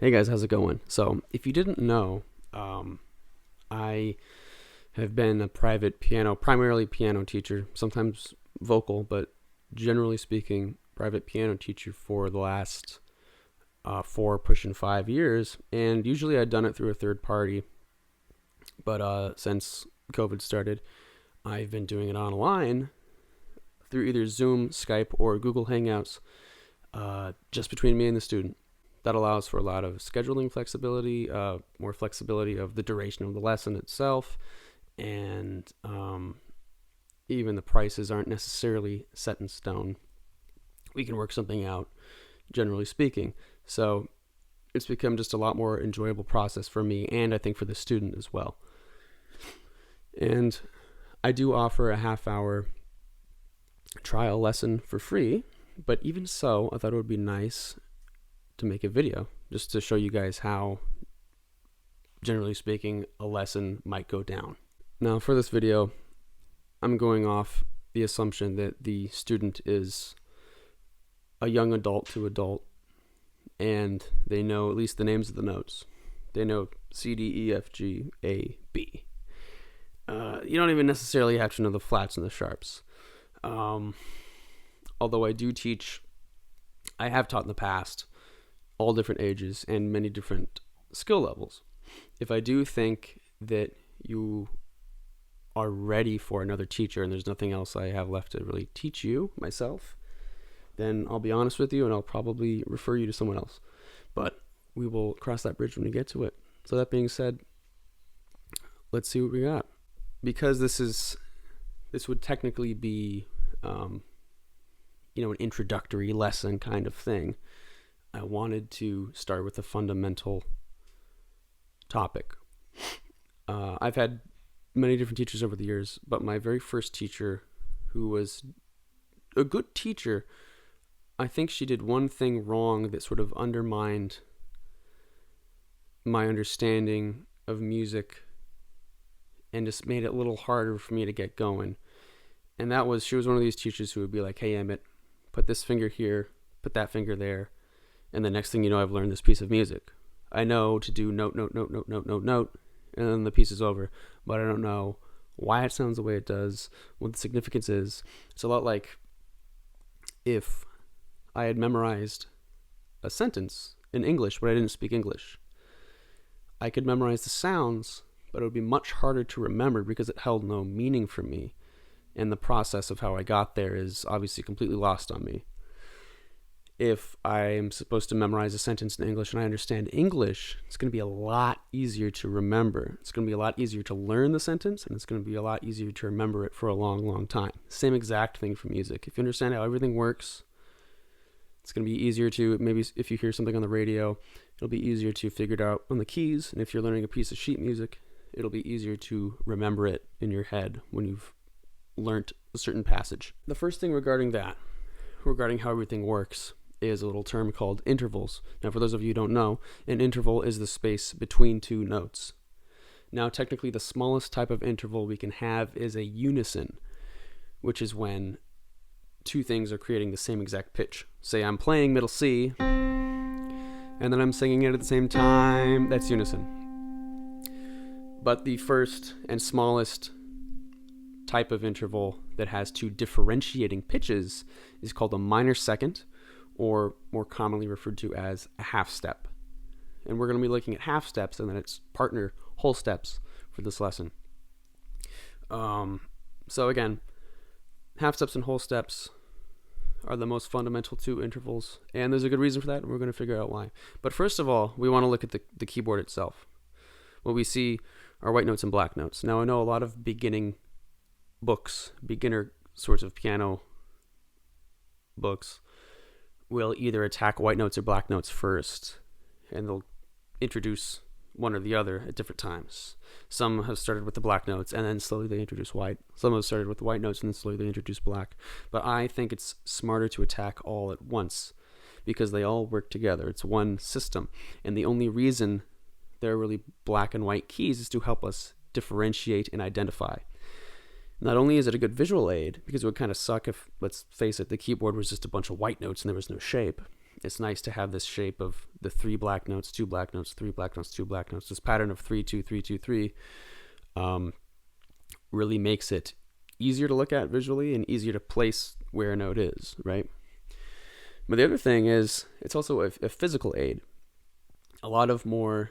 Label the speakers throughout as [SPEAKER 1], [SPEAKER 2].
[SPEAKER 1] Hey guys, how's it going? So, if you didn't know, I have been a primarily piano teacher, sometimes vocal, but generally speaking, private piano teacher for the last 4 pushing 5 years. And usually I'd done it through a third party, but since COVID started, I've been doing it online through either Zoom, Skype, or Google Hangouts, just between me and the student. That allows for a lot of scheduling flexibility, more flexibility of the duration of the lesson itself, and even the prices aren't necessarily set in stone. We can work something out, generally speaking. So it's become just a lot more enjoyable process for me, and I think for the student as well. And I do offer a half-hour trial lesson for free, but even so, I thought it would be nice to make a video just to show you guys how, generally speaking, a lesson might go down. Now, for this video, I'm going off the assumption that the student is a young adult to adult, and they know at least the names of the notes. They know C, D, E, F, G, A, B. You don't even necessarily have to know the flats and the sharps. Although I have taught in the past all different ages and many different skill levels. If I do think that you are ready for another teacher and there's nothing else I have left to really teach you myself, then I'll be honest with you and I'll probably refer you to someone else. But we will cross that bridge when we get to it. So that being said, let's see what we got. Because this would technically be an introductory lesson kind of thing, I wanted to start with a fundamental topic. I've had many different teachers over the years, but my very first teacher, who was a good teacher, I think she did one thing wrong that sort of undermined my understanding of music and just made it a little harder for me to get going. And that was, she was one of these teachers who would be like, "Hey, Emmett, put this finger here, put that finger there. And the next thing you know, I've learned this piece of music. I know to do note, note, note, note, note, note, note, and then the piece is over. But I don't know why it sounds the way it does, what the significance is." It's a lot like if I had memorized a sentence in English, but I didn't speak English. I could memorize the sounds, but it would be much harder to remember because it held no meaning for me. And the process of how I got there is obviously completely lost on me. If I'm supposed to memorize a sentence in English and I understand English, it's going to be a lot easier to remember. It's going to be a lot easier to learn the sentence, and it's going to be a lot easier to remember it for a long, long time. Same exact thing for music. If you understand how everything works, it's going to be easier to, maybe if you hear something on the radio, it'll be easier to figure it out on the keys. And if you're learning a piece of sheet music, it'll be easier to remember it in your head when you've learnt a certain passage. The first thing regarding how everything works, is a little term called intervals. Now, for those of you who don't know, an interval is the space between two notes. Now, technically, the smallest type of interval we can have is a unison, which is when two things are creating the same exact pitch. Say I'm playing middle C, and then I'm singing it at the same time. That's unison. But the first and smallest type of interval that has two differentiating pitches is called a minor second, or more commonly referred to as a half step. And we're going to be looking at half steps and then its partner whole steps for this lesson. So again, half steps and whole steps are the most fundamental two intervals, and there's a good reason for that, and we're going to figure out why. But first of all, we want to look at the keyboard itself. What we see are white notes and black notes. Now, I know a lot of beginner sorts of piano books will either attack white notes or black notes first, and they'll introduce one or the other at different times. Some have started with the black notes, and then slowly they introduce white. Some have started with the white notes, and then slowly they introduce black. But I think it's smarter to attack all at once, because they all work together. It's one system, and the only reason there are really black and white keys is to help us differentiate and identify. Not only is it a good visual aid, because it would kind of suck if, let's face it, the keyboard was just a bunch of white notes and there was no shape. it's nice to have this shape of the 3 black notes, 2 black notes, 3 black notes, 2 black notes. This pattern of 3 2 3 2 3 really makes it easier to look at visually and easier to place where a note is, right? But the other thing is, it's also a physical aid. A lot of more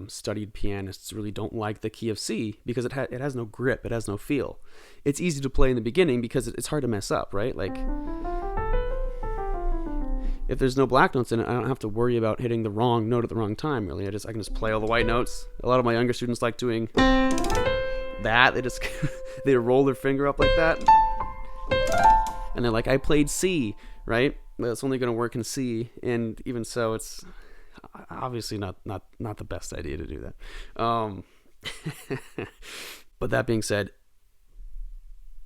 [SPEAKER 1] studied pianists really don't like the key of C because it has no grip, it has no feel. It's easy to play in the beginning because it's hard to mess up, right? Like, if there's no black notes in it, I don't have to worry about hitting the wrong note at the wrong time, really. I can just play all the white notes. A lot of my younger students like doing that. They roll their finger up like that. And they're like, I played C, right? That's only going to work in C. And even so, it's obviously not the best idea to do that. But that being said,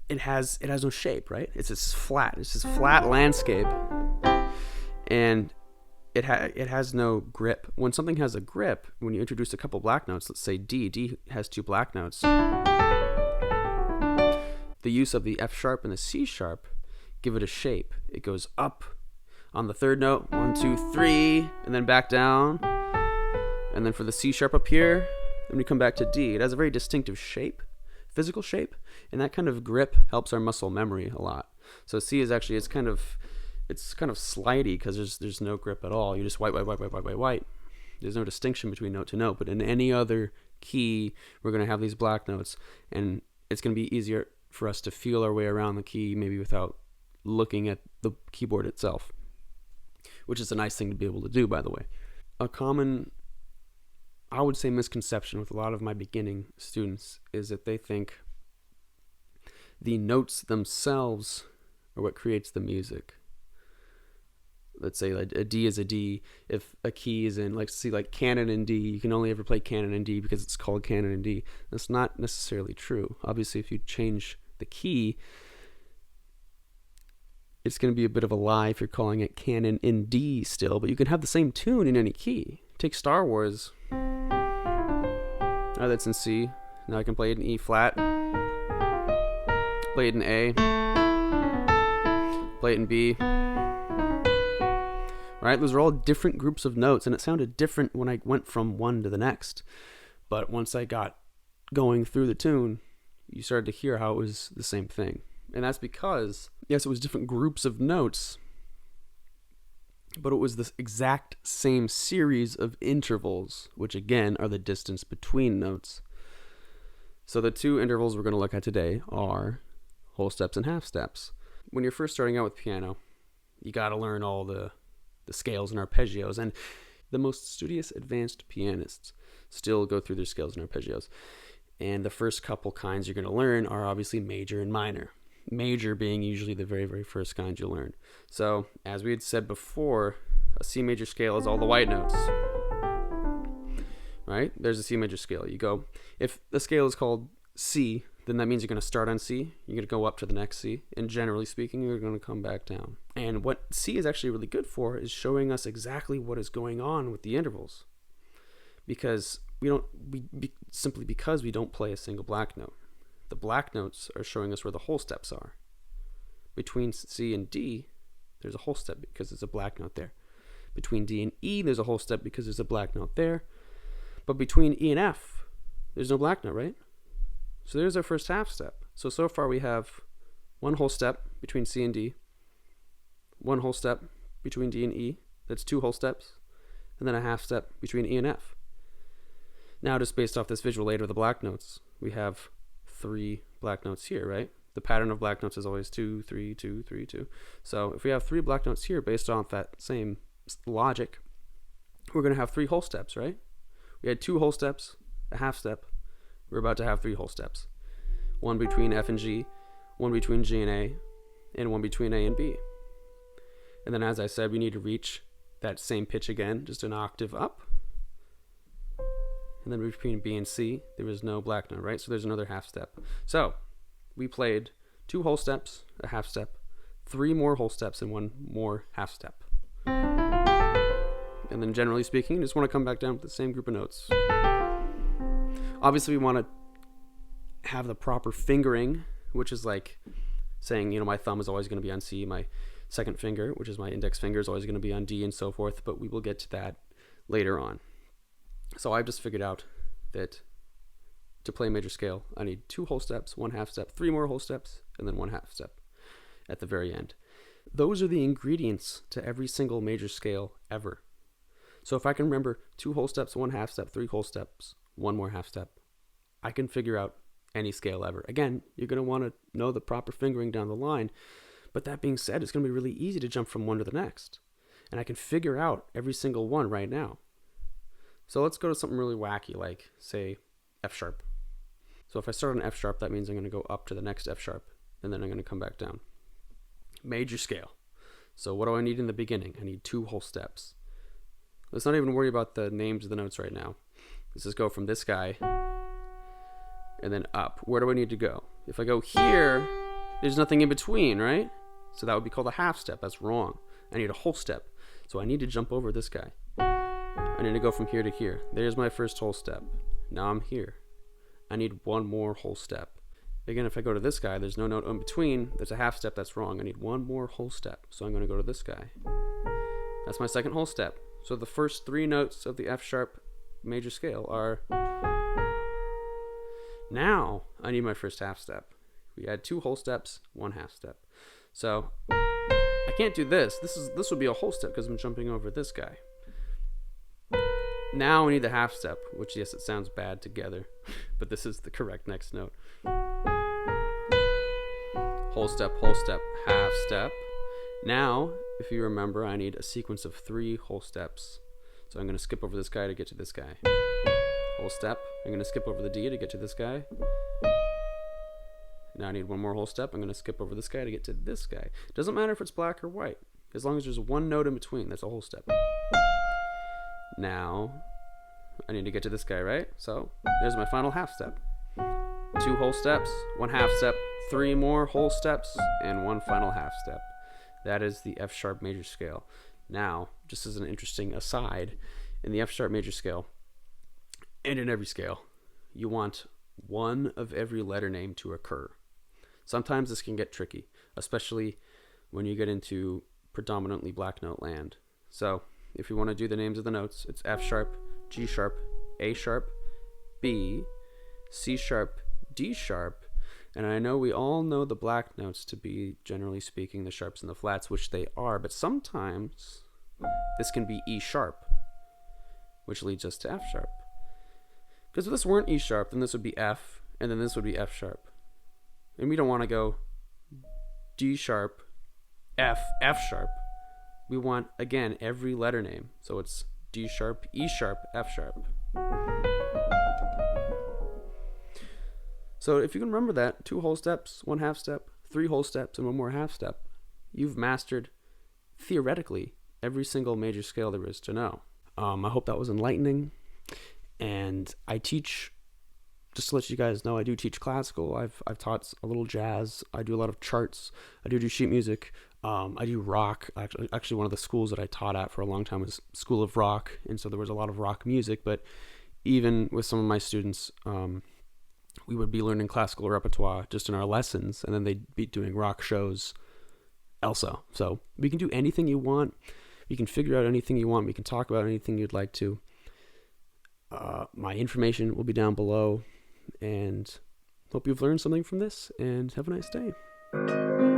[SPEAKER 1] it has no shape, right? It's this flat landscape. And it has no grip. When something has a grip, when you introduce a couple black notes, let's say D has 2 black notes. The use of the F sharp and the C sharp give it a shape. It goes up on the 3rd note, 1 2 3, and then back down. And then for the C sharp up here, then we come back to D. It has a very distinctive shape, physical shape, and that kind of grip helps our muscle memory a lot. So C is actually, it's kind of slidey because there's no grip at all. You just white. There's no distinction between note to note. But in any other key, we're going to have these black notes, and it's going to be easier for us to feel our way around the key, maybe without looking at the keyboard itself, which is a nice thing to be able to do, by the way. A common, I would say, misconception with a lot of my beginning students is that they think the notes themselves are what creates the music. Let's say like a D is a D. If a key is in, like canon in D, you can only ever play canon in D because it's called canon in D. That's not necessarily true. Obviously, if you change the key, it's going to be a bit of a lie if you're calling it canon in D still, but you can have the same tune in any key. Take Star Wars. Oh, that's in C. Now I can play it in E flat. Play it in A. Play it in B. Right? Those are all different groups of notes, and it sounded different when I went from one to the next. But once I got going through the tune, you started to hear how it was the same thing. And that's because, yes, it was different groups of notes, but it was the exact same series of intervals, which again are the distance between notes. So the 2 intervals we're going to look at today are whole steps and half steps. When you're first starting out with piano, you got to learn all the scales and arpeggios, and the most studious advanced pianists still go through their scales and arpeggios. And the first couple kinds you're going to learn are obviously major and minor. Major being usually the very, very first kind you'll learn. So, as we had said before, a C major scale is all the white notes. Right? There's a C major scale. You go, if the scale is called C, then that means you're going to start on C, you're going to go up to the next C, and generally speaking, you're going to come back down. And what C is actually really good for is showing us exactly what is going on with the intervals. Because simply because we don't play a single black note. The black notes are showing us where the whole steps are. Between C and D, there's a whole step because there's a black note there. Between D and E, there's a whole step because there's a black note there. But between E and F, there's no black note, right? So there's our first half step. So far we have one whole step between C and D, one whole step between D and E, that's 2 whole steps, and then a half step between E and F. Now, just based off this visual aid of the black notes, we have 3 black notes here, right? The pattern of black notes is always 2, 3, 2, 3, 2. So if we have 3 black notes here based off that same logic, we're going to have 3 whole steps, right? We had 2 whole steps, a half step. We're about to have 3 whole steps. One between F and G, one between G and A, and one between A and B. And then, as I said, we need to reach that same pitch again, just an octave up. And then between B and C, there is no black note, right? So there's another half step. So we played 2 whole steps, a half step, 3 more whole steps, and 1 more half step. And then generally speaking, you just want to come back down with the same group of notes. Obviously, we want to have the proper fingering, which is like saying, my thumb is always going to be on C, my second finger, which is my index finger, is always going to be on D and so forth, but we will get to that later on. So I've just figured out that to play major scale, I need 2 whole steps, 1 half step, 3 more whole steps, and then 1 half step at the very end. Those are the ingredients to every single major scale ever. So if I can remember 2 whole steps, 1 half step, 3 whole steps, 1 more half step, I can figure out any scale ever. Again, you're going to want to know the proper fingering down the line, but that being said, it's going to be really easy to jump from one to the next. And I can figure out every single one right now. So let's go to something really wacky, like, say, F sharp. So if I start on F sharp, that means I'm going to go up to the next F sharp, and then I'm going to come back down. Major scale. So what do I need in the beginning? I need 2 whole steps. Let's not even worry about the names of the notes right now. Let's just go from this guy and then up. Where do I need to go? If I go here, there's nothing in between, right? So that would be called a half step. That's wrong. I need a whole step. So I need to jump over this guy. I need to go from here to here. There's my first whole step. Now I'm here. I need 1 more whole step. Again, if I go to this guy, there's no note in between. There's a half step. That's wrong. I need 1 more whole step. So I'm going to go to this guy. That's my second whole step. So the first 3 notes of the F sharp major scale are... Now I need my first half step. We had 2 whole steps, 1 half step. So I can't do this. This would be a whole step because I'm jumping over this guy. Now we need the half step, which, yes, it sounds bad together, but this is the correct next note. Whole step, half step. Now, if you remember, I need a sequence of 3 whole steps. So I'm going to skip over this guy to get to this guy. Whole step. I'm going to skip over the D to get to this guy. Now I need 1 more whole step. I'm going to skip over this guy to get to this guy. It doesn't matter if it's black or white. As long as there's 1 note in between, that's a whole step. Now, I need to get to this guy, right? So, there's my final half step. 2 whole steps, 1 half step, 3 more whole steps, and 1 final half step. That is the F sharp major scale. Now, just as an interesting aside, in the F sharp major scale, and in every scale, you want 1 of every letter name to occur. Sometimes this can get tricky, especially when you get into predominantly black note land. So, if you want to do the names of the notes, it's F sharp, G sharp, A sharp, B, C sharp, D sharp, and I know we all know the black notes to be, generally speaking, the sharps and the flats, which they are, but sometimes this can be E sharp, which leads us to F sharp. Because if this weren't E sharp, then this would be F, and then this would be F sharp. And we don't want to go D sharp, F, F sharp. We want, again, every letter name. So it's D sharp, E sharp, F sharp. So if you can remember that, 2 whole steps, 1 half step, 3 whole steps, and 1 more half step, you've mastered, theoretically, every single major scale there is to know. I hope that was enlightening. And I teach, just to let you guys know, I do teach classical. I've taught a little jazz. I do a lot of charts. I do sheet music. I do rock. Actually, one of the schools that I taught at for a long time was School of Rock, and so there was a lot of rock music. But even with some of my students, we would be learning classical repertoire just in our lessons, and then they'd be doing rock shows also. So we can do anything you want. You can figure out anything you want. We can talk about anything you'd like to. My information will be down below, and hope you've learned something from this, and have a nice day.